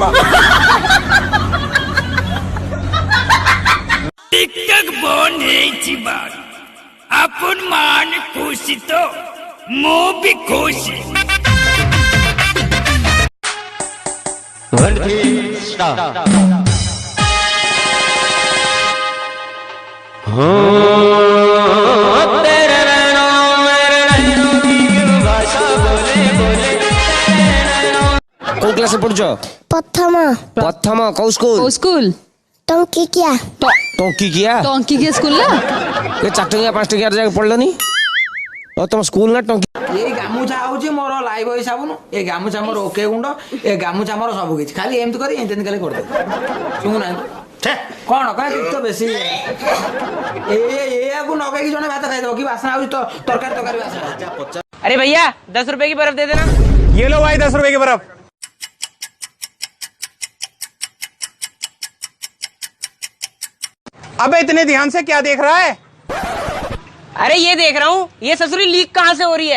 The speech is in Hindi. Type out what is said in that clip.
दूंगा। टिकटक बंद है अपन मान खुशी तो मो भी खुशी। कौ क्लास पढ़ुछ? प्रथम प्रथम कौ स्कूल? ओ स्कूल टंकी क्या टंकी किया टंकी के स्कूल ना ये 4 टंकिया 5 टंकिया जाके पढ़लनी और तुम स्कूल ना टंकी ये गामुछा होची मोर लाइव होई साबुन ए गामुछा मोर ओके गुंड ए गामुछा मोर सब किछ खाली एमत करी एंत खाली कर दे सुन ना छे कोन का तो बेसी ए आगु नगे की जने भात खाइ दो की वासना आउ तो तरकारी वासना। अरे भैया 10 रुपए की बर्फ दे देना। ये लो भाई 10 रुपए की बर्फ। अबे इतने ध्यान से क्या देख रहा है? अरे ये देख रहा हूँ ये ससुरी लीक कहाँ से हो रही है।